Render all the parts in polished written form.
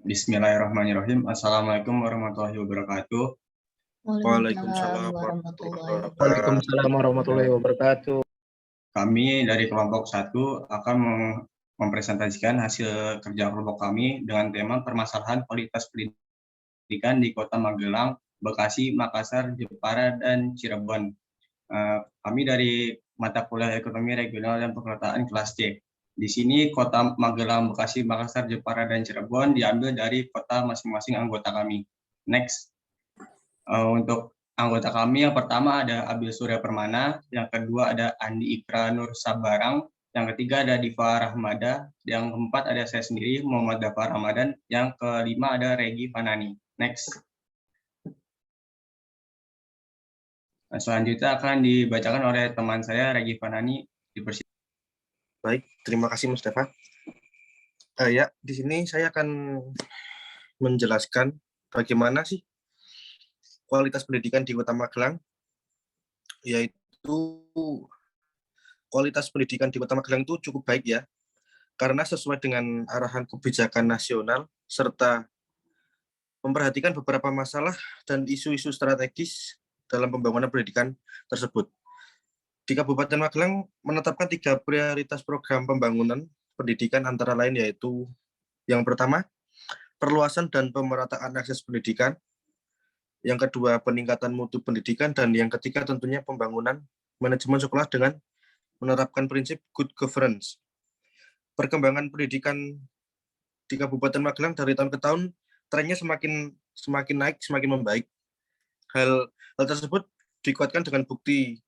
Bismillahirrahmanirrahim. Assalamualaikum warahmatullahi wabarakatuh. Waalaikumsalam Waalaikumsalam warahmatullahi warahmatullahi wabarakatuh. wabarakatuh. Waalaikumsalam warahmatullahi wabarakatuh. Kami dari kelompok 1 akan mempresentasikan hasil kerja kelompok kami dengan tema permasalahan kualitas pendidikan di Kota Magelang, Bekasi, Makassar, Jepara, dan Cirebon. Kami dari mata kuliah Ekonomi Regional dan Pengelolaan kelas C. Di sini Kota Magelang, Bekasi, Makassar, Jepara, dan Cirebon diambil dari kota masing-masing anggota kami. Next. Untuk anggota kami yang pertama ada Abil Surya Permana, yang kedua ada Andi Ikra Nur Sabarang, yang ketiga ada Diva Rahmada, yang keempat ada saya sendiri Muhammad Dafar Ramadan, yang kelima ada Regi Fanani. Next. Selanjutnya akan dibacakan oleh teman saya Regi Fanani. Baik, terima kasih Mustafa. Ya, di sini saya akan menjelaskan bagaimana sih kualitas pendidikan di Kota Magelang, yaitu kualitas pendidikan di Kota Magelang itu cukup baik ya, karena sesuai dengan arahan kebijakan nasional serta memperhatikan beberapa masalah dan isu-isu strategis dalam pembangunan pendidikan tersebut. Di Kabupaten Magelang menetapkan 3 prioritas program pembangunan pendidikan antara lain yaitu yang pertama, perluasan dan pemerataan akses pendidikan, yang kedua, peningkatan mutu pendidikan, dan yang ketiga tentunya pembangunan manajemen sekolah dengan menerapkan prinsip good governance. Perkembangan pendidikan di Kabupaten Magelang dari tahun ke tahun trennya semakin naik, semakin membaik. Hal tersebut dikuatkan dengan bukti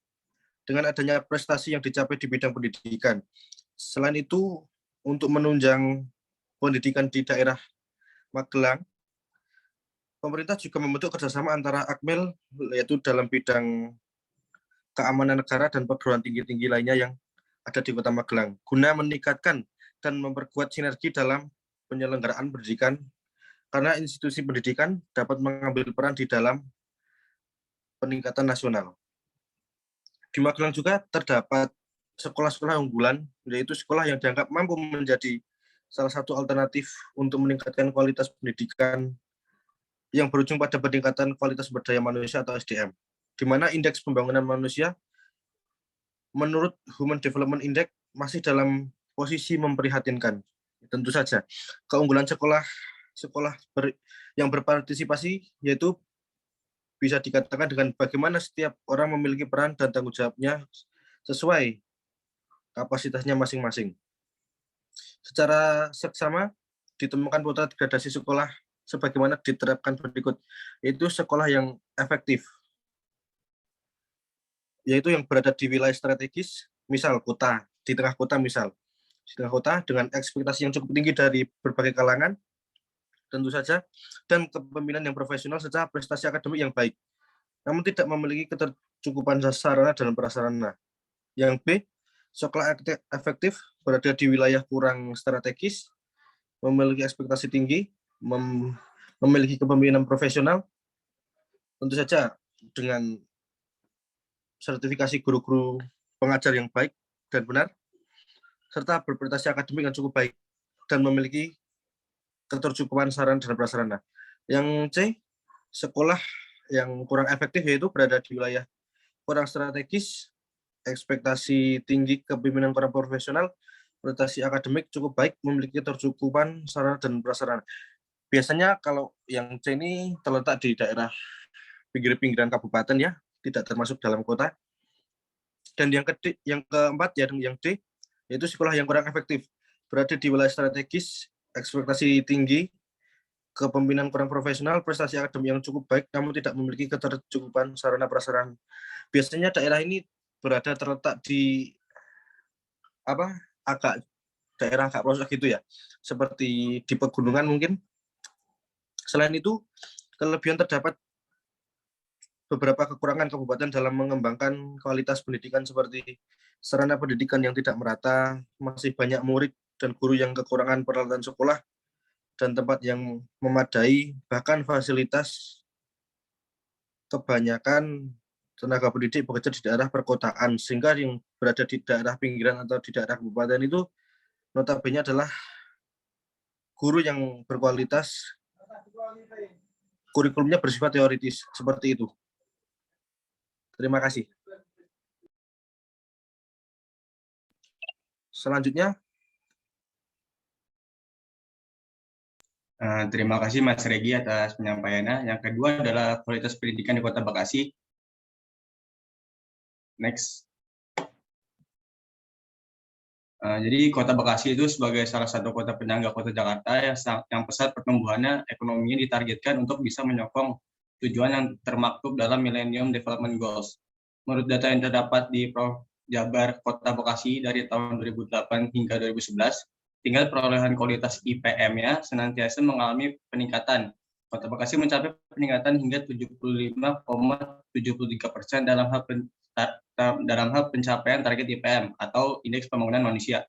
dengan adanya prestasi yang dicapai di bidang pendidikan. Selain itu, untuk menunjang pendidikan di daerah Magelang, pemerintah juga membentuk kerjasama antara Akmil, yaitu dalam bidang keamanan negara dan perguruan tinggi-tinggi lainnya yang ada di Kota Magelang, guna meningkatkan dan memperkuat sinergi dalam penyelenggaraan pendidikan, karena institusi pendidikan dapat mengambil peran di dalam peningkatan nasional. Di Magelang juga terdapat sekolah-sekolah unggulan, yaitu sekolah yang dianggap mampu menjadi salah satu alternatif untuk meningkatkan kualitas pendidikan yang berujung pada peningkatan kualitas sumber daya manusia atau SDM, di mana indeks pembangunan manusia menurut Human Development Index masih dalam posisi memprihatinkan. Tentu saja, keunggulan sekolah yang berpartisipasi yaitu bisa dikatakan dengan bagaimana setiap orang memiliki peran dan tanggung jawabnya sesuai kapasitasnya masing-masing. Secara seksama ditemukan potret gradasi sekolah sebagaimana diterapkan berikut, yaitu sekolah yang efektif, yaitu yang berada di wilayah strategis, misal kota, di tengah kota misal, di tengah kota dengan ekspektasi yang cukup tinggi dari berbagai kalangan, tentu saja, dan kepemimpinan yang profesional serta prestasi akademik yang baik, namun tidak memiliki ketercukupan sarana dan prasarana. Yang B, sekolah efektif berada di wilayah kurang strategis, memiliki ekspektasi tinggi, memiliki kepemimpinan profesional, tentu saja dengan sertifikasi guru-guru pengajar yang baik dan benar, serta berprestasi akademik yang cukup baik, dan memiliki ketercukupan sarana dan prasarana. Yang C, sekolah yang kurang efektif yaitu berada di wilayah kurang strategis, ekspektasi tinggi, kepemimpinan kurang profesional, prestasi akademik cukup baik, memiliki ketercukupan sarana dan prasarana. Biasanya kalau yang C ini terletak di daerah pinggir-pinggiran kabupaten ya, tidak termasuk dalam kota. Dan yang keempat ya, yang D, yaitu sekolah yang kurang efektif, berada di wilayah strategis, ekspektasi tinggi, kepemimpinan kurang profesional, prestasi akademik yang cukup baik, namun tidak memiliki ketercukupan sarana prasarana. Biasanya daerah ini terletak di daerah agak pelosok gitu ya, seperti di pegunungan mungkin. Selain itu, kelebihan terdapat beberapa kekurangan kabupaten dalam mengembangkan kualitas pendidikan seperti sarana pendidikan yang tidak merata, masih banyak murid dan guru yang kekurangan peralatan sekolah dan tempat yang memadai, bahkan fasilitas kebanyakan tenaga pendidik bekerja di daerah perkotaan, sehingga yang berada di daerah pinggiran atau di daerah kabupaten itu notabene adalah guru yang berkualitas, kurikulumnya bersifat teoritis, seperti itu. Terima kasih. Selanjutnya, terima kasih Mas Regi atas penyampaiannya. Yang kedua adalah kualitas pendidikan di Kota Bekasi. Next. Jadi Kota Bekasi itu sebagai salah satu kota penyangga Kota Jakarta yang pesat pertumbuhannya, ekonominya ditargetkan untuk bisa menyokong tujuan yang termaktub dalam Millennium Development Goals. Menurut data yang terdapat di Jabar Kota Bekasi dari tahun 2008 hingga 2011, tingkat perolehan kualitas IPM-nya senantiasa mengalami peningkatan. Kota Bekasi mencapai peningkatan hingga 75,73% dalam hal pencapaian target IPM atau Indeks Pembangunan Manusia.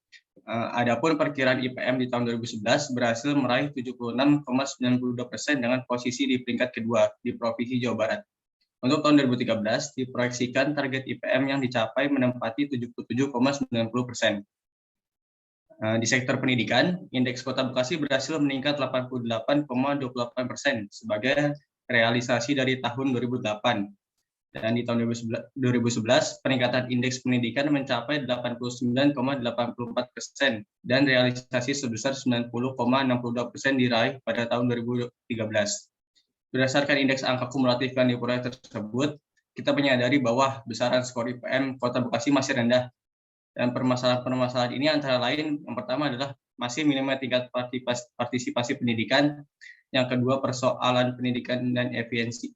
Adapun perkiraan IPM di tahun 2011 berhasil meraih 76,92% dengan posisi di peringkat kedua di Provinsi Jawa Barat. Untuk tahun 2013 diproyeksikan target IPM yang dicapai menempati 77,90%. Di sektor pendidikan, indeks Kota Bekasi berhasil meningkat 88,28% sebagai realisasi dari tahun 2008. Dan di tahun 2011, peningkatan indeks pendidikan mencapai 89,84% dan realisasi sebesar 90,62% diraih pada tahun 2013. Berdasarkan indeks angka kumulatif yang diperoleh tersebut, kita menyadari bahwa besaran skor IPM Kota Bekasi masih rendah. Dan permasalahan-permasalahan ini antara lain, yang pertama adalah masih minimnya tingkat partisipasi pendidikan, yang kedua persoalan pendidikan dan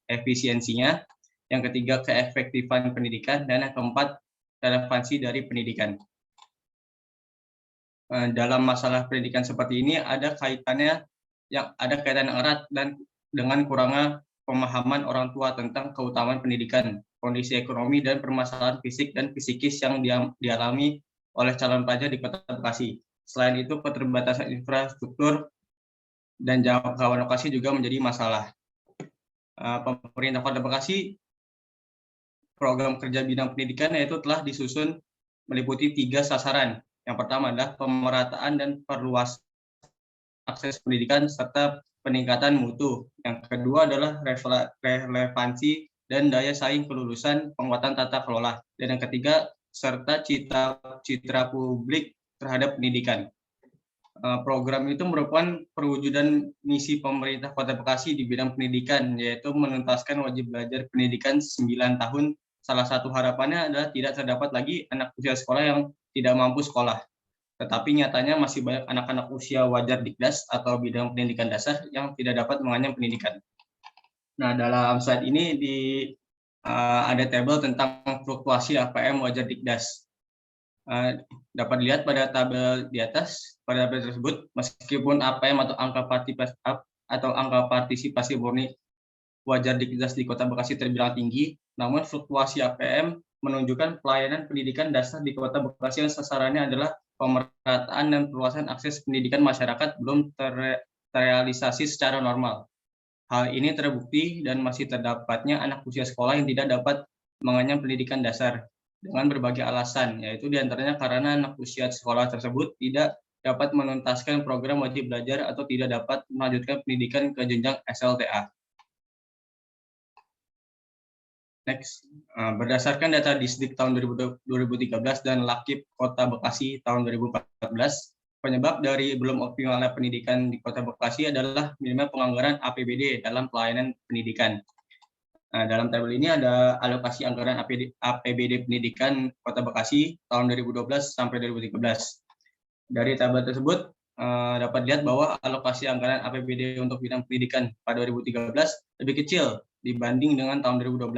efisiensinya, yang ketiga keefektifan pendidikan, dan yang keempat relevansi dari pendidikan. Dalam masalah pendidikan seperti ini ada kaitan yang erat dan dengan kurangnya pemahaman orang tua tentang keutamaan pendidikan, kondisi ekonomi, dan permasalahan fisik dan psikis yang dialami oleh calon pelajar di Kota Bekasi. Selain itu, keterbatasan infrastruktur dan jangkauan lokasi juga menjadi masalah. Pemerintah Kota Bekasi, program kerja bidang pendidikan yaitu telah disusun meliputi 3 sasaran. Yang pertama adalah pemerataan dan perluasan akses pendidikan serta peningkatan mutu. Yang kedua adalah relevansi dan daya saing kelulusan, penguatan tata kelola. Dan yang ketiga, serta citra publik terhadap pendidikan. Program itu merupakan perwujudan misi pemerintah Kota Bekasi di bidang pendidikan, yaitu menuntaskan wajib belajar pendidikan 9 tahun. Salah satu harapannya adalah tidak terdapat lagi anak usia sekolah yang tidak mampu sekolah. Tetapi nyatanya masih banyak anak-anak usia wajar Dikdas atau bidang pendidikan dasar yang tidak dapat mengenyam pendidikan. Nah, dalam slide ini ada tabel tentang fluktuasi APM wajar Dikdas. Dapat dilihat pada tabel di atas, pada tabel tersebut, meskipun APM atau angka partisipasi murni wajar Dikdas di Kota Bekasi terbilang tinggi, namun fluktuasi APM menunjukkan pelayanan pendidikan dasar di Kota Bekasi yang sasarannya adalah pemerataan dan perluasan akses pendidikan masyarakat belum terrealisasi secara normal. Hal ini terbukti dan masih terdapatnya anak usia sekolah yang tidak dapat mengenyam pendidikan dasar dengan berbagai alasan, yaitu diantaranya karena anak usia sekolah tersebut tidak dapat menuntaskan program wajib belajar atau tidak dapat melanjutkan pendidikan ke jenjang SLTA. Next, berdasarkan data Disdik tahun 2013 dan Lakip Kota Bekasi tahun 2014, penyebab dari belum optimalnya pendidikan di Kota Bekasi adalah minimnya penganggaran APBD dalam pelayanan pendidikan. Dalam tabel ini ada alokasi anggaran APBD pendidikan Kota Bekasi tahun 2012 sampai 2013. Dari tabel tersebut dapat dilihat bahwa alokasi anggaran APBD untuk bidang pendidikan pada 2013 lebih kecil dibanding dengan tahun 2012.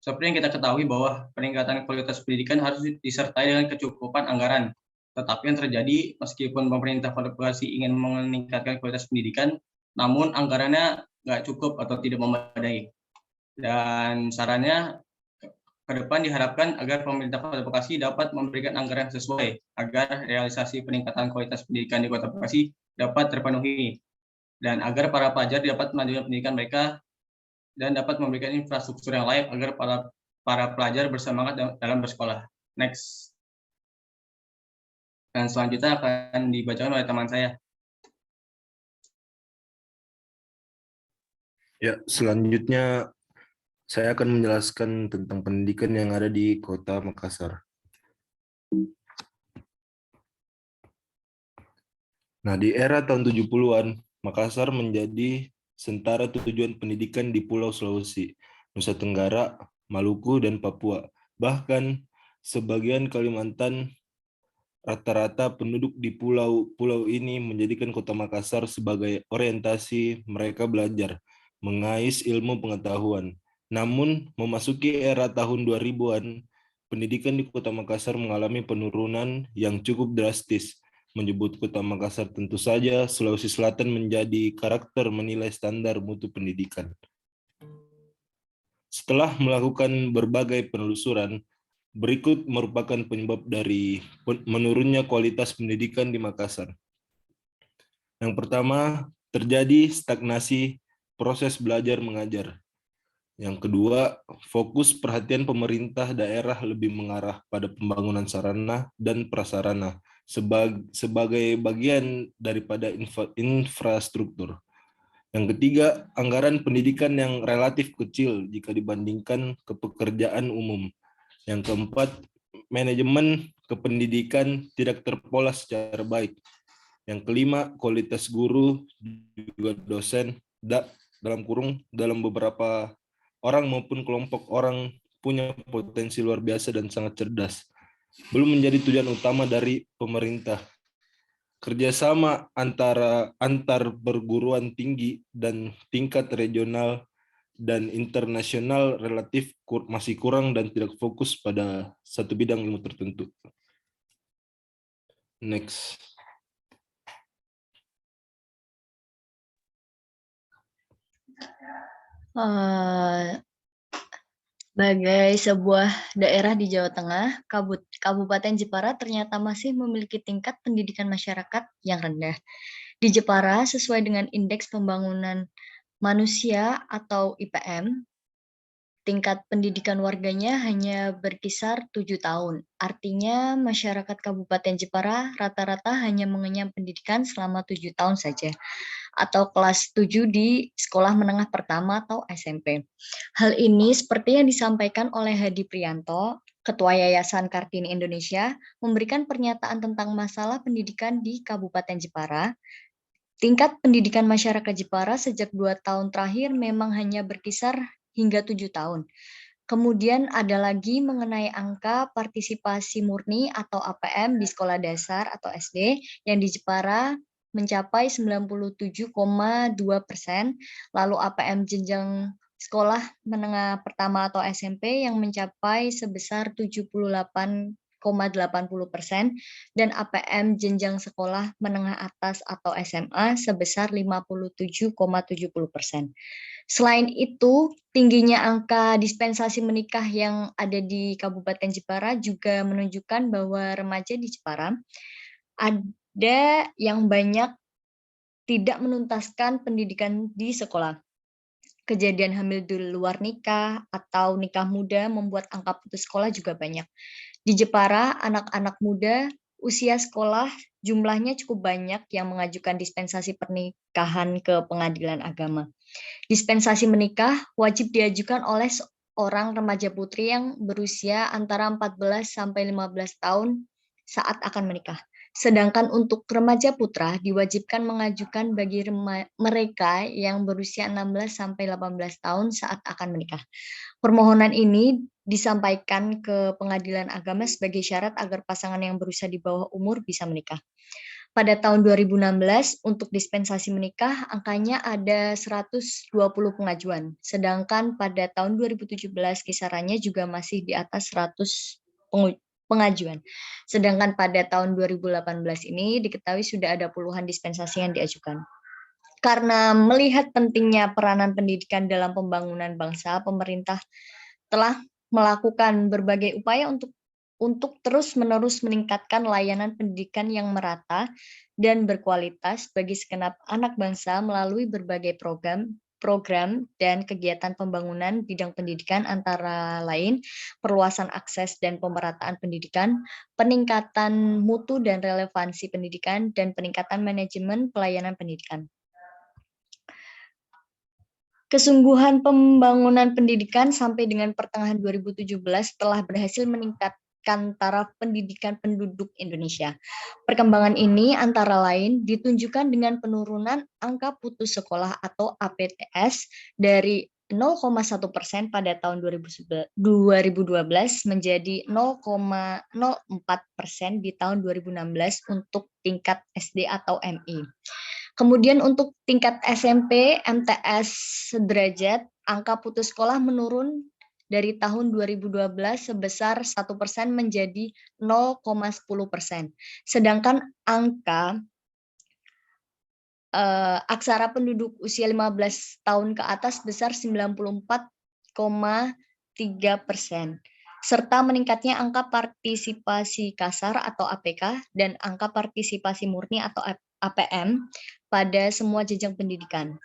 Seperti yang kita ketahui bahwa peningkatan kualitas pendidikan harus disertai dengan kecukupan anggaran. Tetapi yang terjadi meskipun pemerintah Kota Bekasi ingin meningkatkan kualitas pendidikan, namun anggarannya nggak cukup atau tidak memadai. Dan sarannya ke depan diharapkan agar pemerintah Kota Bekasi dapat memberikan anggaran sesuai agar realisasi peningkatan kualitas pendidikan di Kota Bekasi dapat terpenuhi dan agar para pelajar dapat melanjutkan pendidikan mereka dan dapat memberikan infrastruktur yang layak agar para pelajar bersemangat dalam bersekolah. Next. Dan selanjutnya akan dibacakan oleh teman saya. Ya, selanjutnya saya akan menjelaskan tentang pendidikan yang ada di Kota Makassar. Nah, di era tahun 70-an, Makassar menjadi sentra tujuan pendidikan di Pulau Sulawesi, Nusa Tenggara, Maluku, dan Papua. Bahkan sebagian Kalimantan, rata-rata penduduk di pulau-pulau ini menjadikan Kota Makassar sebagai orientasi mereka belajar, mengais ilmu pengetahuan. Namun, memasuki era tahun 2000-an, pendidikan di Kota Makassar mengalami penurunan yang cukup drastis. Menyebut Kota Makassar, tentu saja Sulawesi Selatan menjadi karakter menilai standar mutu pendidikan. Setelah melakukan berbagai penelusuran, berikut merupakan penyebab dari menurunnya kualitas pendidikan di Makassar. Yang pertama, terjadi stagnasi proses belajar mengajar. Yang kedua, fokus perhatian pemerintah daerah lebih mengarah pada pembangunan sarana dan prasarana sebagai bagian daripada infrastruktur. Yang ketiga, anggaran pendidikan yang relatif kecil jika dibandingkan ke pekerjaan umum. Yang keempat, manajemen kependidikan tidak terpola secara baik. Yang kelima, kualitas guru juga dosen dalam beberapa orang maupun kelompok orang punya potensi luar biasa dan sangat cerdas. Belum menjadi tujuan utama dari pemerintah. Kerjasama antar perguruan tinggi dan tingkat regional dan internasional relatif masih kurang dan tidak fokus pada satu bidang ilmu tertentu. Next. Sebagai sebuah daerah di Jawa Tengah, Kabupaten Jepara ternyata masih memiliki tingkat pendidikan masyarakat yang rendah. Di Jepara, sesuai dengan Indeks Pembangunan Manusia atau IPM, tingkat pendidikan warganya hanya berkisar 7 tahun. Artinya masyarakat Kabupaten Jepara rata-rata hanya mengenyam pendidikan selama 7 tahun saja, atau kelas 7 di sekolah menengah pertama atau SMP. Hal ini seperti yang disampaikan oleh Hadi Prianto, Ketua Yayasan Kartini Indonesia, memberikan pernyataan tentang masalah pendidikan di Kabupaten Jepara. Tingkat pendidikan masyarakat Jepara sejak 2 tahun terakhir memang hanya berkisar hingga 7 tahun. Kemudian ada lagi mengenai angka partisipasi murni atau APM di sekolah dasar atau SD yang di Jepara mencapai 97,2%, lalu APM jenjang sekolah menengah pertama atau SMP yang mencapai sebesar 78,80%, dan APM jenjang sekolah menengah atas atau SMA sebesar 57,70%. Selain itu, tingginya angka dispensasi menikah yang ada di Kabupaten Jepara juga menunjukkan bahwa remaja di Jepara ada yang banyak tidak menuntaskan pendidikan di sekolah. Kejadian hamil di luar nikah atau nikah muda membuat angka putus sekolah juga banyak. Di Jepara, anak-anak muda usia sekolah jumlahnya cukup banyak yang mengajukan dispensasi pernikahan ke pengadilan agama. Dispensasi menikah wajib diajukan oleh seorang remaja putri yang berusia antara 14 sampai 15 tahun saat akan menikah. Sedangkan untuk remaja putra diwajibkan mengajukan bagi mereka yang berusia 16 sampai 18 tahun saat akan menikah. Permohonan ini disampaikan ke pengadilan agama sebagai syarat agar pasangan yang berusia di bawah umur bisa menikah. Pada tahun 2016, untuk dispensasi menikah, angkanya ada 120 pengajuan. Sedangkan pada tahun 2017, kisarannya juga masih di atas 100 pengajuan. Sedangkan pada tahun 2018 ini diketahui sudah ada puluhan dispensasi yang diajukan. Karena melihat pentingnya peranan pendidikan dalam pembangunan bangsa, pemerintah telah melakukan berbagai upaya untuk terus-menerus meningkatkan layanan pendidikan yang merata dan berkualitas bagi segenap anak bangsa melalui berbagai program dan kegiatan pembangunan bidang pendidikan antara lain perluasan akses dan pemerataan pendidikan, peningkatan mutu dan relevansi pendidikan, dan peningkatan manajemen pelayanan pendidikan. Kesungguhan pembangunan pendidikan sampai dengan pertengahan 2017 telah berhasil meningkatkan taraf pendidikan penduduk Indonesia. Perkembangan ini antara lain ditunjukkan dengan penurunan angka putus sekolah atau APTS dari 0,1% pada tahun 2012 menjadi 0,04% di tahun 2016 untuk tingkat SD atau MI. Kemudian untuk tingkat SMP, MTS sederajat, angka putus sekolah menurun dari tahun 2012 sebesar 1% menjadi 0,10%. Sedangkan angka aksara penduduk usia 15 tahun ke atas sebesar 94,3%. Serta meningkatnya angka partisipasi kasar atau APK dan angka partisipasi murni atau APM pada semua jenjang pendidikan.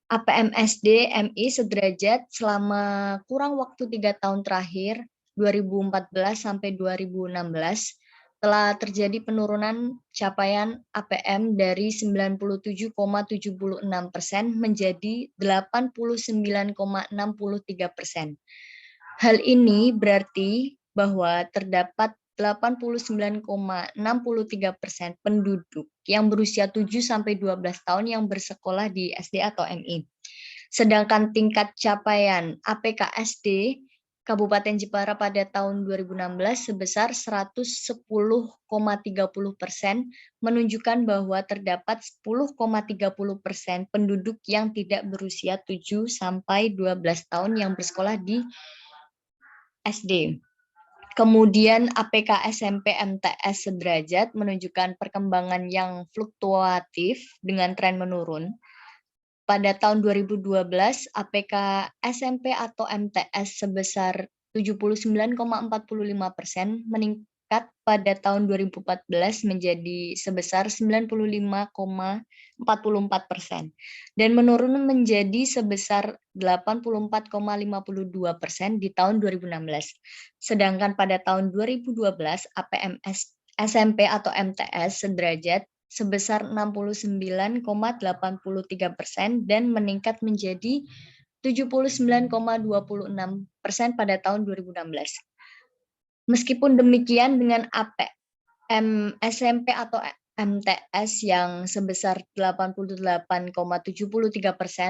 APM SD, MI sederajat selama kurang waktu 3 tahun terakhir, 2014 sampai 2016, telah terjadi penurunan capaian APM dari 97,76% menjadi 89,63%. Hal ini berarti bahwa terdapat 89,63% penduduk yang berusia 7-12 tahun yang bersekolah di SD atau MI. Sedangkan tingkat capaian APK SD Kabupaten Jepara pada tahun 2016 sebesar 110,30%, menunjukkan bahwa terdapat 10,30% penduduk yang tidak berusia 7-12 tahun yang bersekolah di SD. Kemudian APK SMP MTS sederajat menunjukkan perkembangan yang fluktuatif dengan tren menurun. Pada tahun 2012, APK SMP atau MTS sebesar 79,45%, meningkat pada tahun 2014 menjadi sebesar 95,44%, dan menurun menjadi sebesar 84,52% di tahun 2016. Sedangkan pada tahun 2012, APM SMP atau MTS sederajat sebesar 69,83% dan meningkat menjadi 79,26% pada tahun 2016. Meskipun demikian, dengan APM SMP atau MTS yang sebesar 88,73%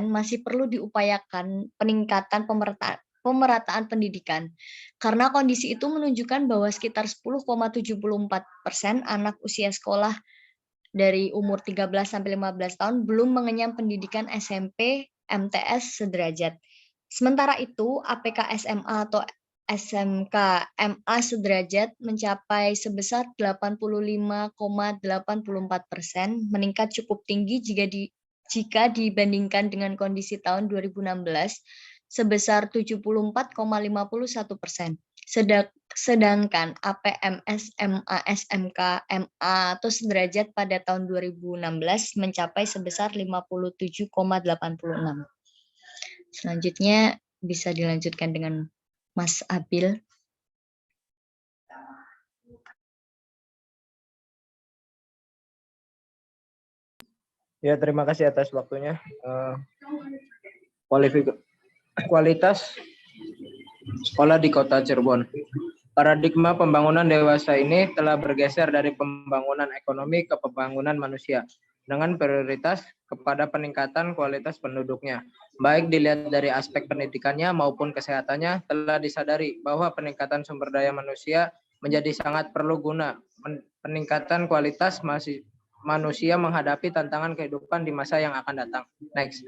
masih perlu diupayakan peningkatan pemerataan pendidikan. Karena kondisi itu menunjukkan bahwa sekitar 10,74% anak usia sekolah dari umur 13-15 tahun belum mengenyam pendidikan SMP MTS sederajat. Sementara itu, APK SMA atau SMK MA sederajat mencapai sebesar 85,84%, meningkat cukup tinggi jika dibandingkan dengan kondisi tahun 2016 sebesar 74,51%. Sedangkan APM SMA SMK MA atau sederajat pada tahun 2016 mencapai sebesar 57,86. Selanjutnya bisa dilanjutkan dengan Mas Abil. Ya, terima kasih atas waktunya. Kualitas sekolah di Kota Cirebon. Paradigma pembangunan dewasa ini telah bergeser dari pembangunan ekonomi ke pembangunan manusia dengan prioritas kepada peningkatan kualitas penduduknya. Baik dilihat dari aspek pendidikannya maupun kesehatannya, telah disadari bahwa peningkatan sumber daya manusia menjadi sangat perlu guna peningkatan kualitas manusia menghadapi tantangan kehidupan di masa yang akan datang. Next.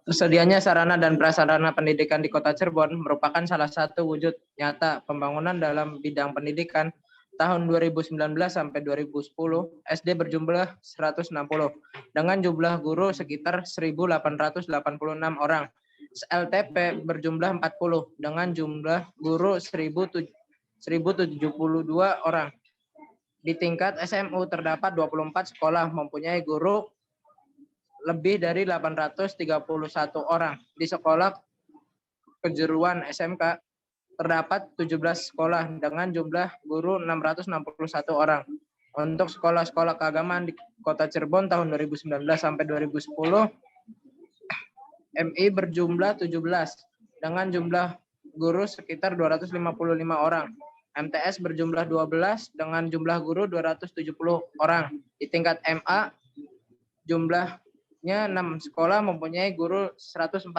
Tersedianya sarana dan prasarana pendidikan di Kota Cirebon merupakan salah satu wujud nyata pembangunan dalam bidang pendidikan. Tahun 2019 sampai 2010, SD berjumlah 160, dengan jumlah guru sekitar 1.886 orang. LTP berjumlah 40, dengan jumlah guru 1.072 orang. Di tingkat SMU terdapat 24 sekolah mempunyai guru lebih dari 831 orang. Di sekolah kejuruan SMK terdapat 17 sekolah dengan jumlah guru 661 orang. Untuk sekolah-sekolah keagamaan di Kota Cirebon tahun 2019 sampai 2010 MI berjumlah 17 dengan jumlah guru sekitar 255 orang. MTS berjumlah 12 dengan jumlah guru 270 orang. Di tingkat MA jumlahnya 6 sekolah mempunyai guru 146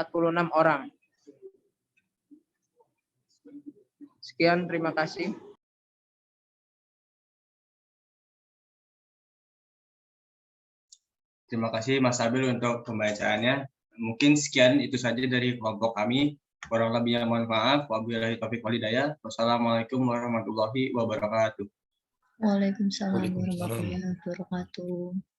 orang. Sekian, terima kasih. Terima kasih Mas Abil untuk pembacaannya. Mungkin sekian itu saja dari kelompok kami. Kurang lebihnya mohon maaf. Wabillahi taufiq wal hidayah. Wassalamualaikum warahmatullahi wabarakatuh. Waalaikumsalam Waalaikumsalam. warahmatullahi wabarakatuh.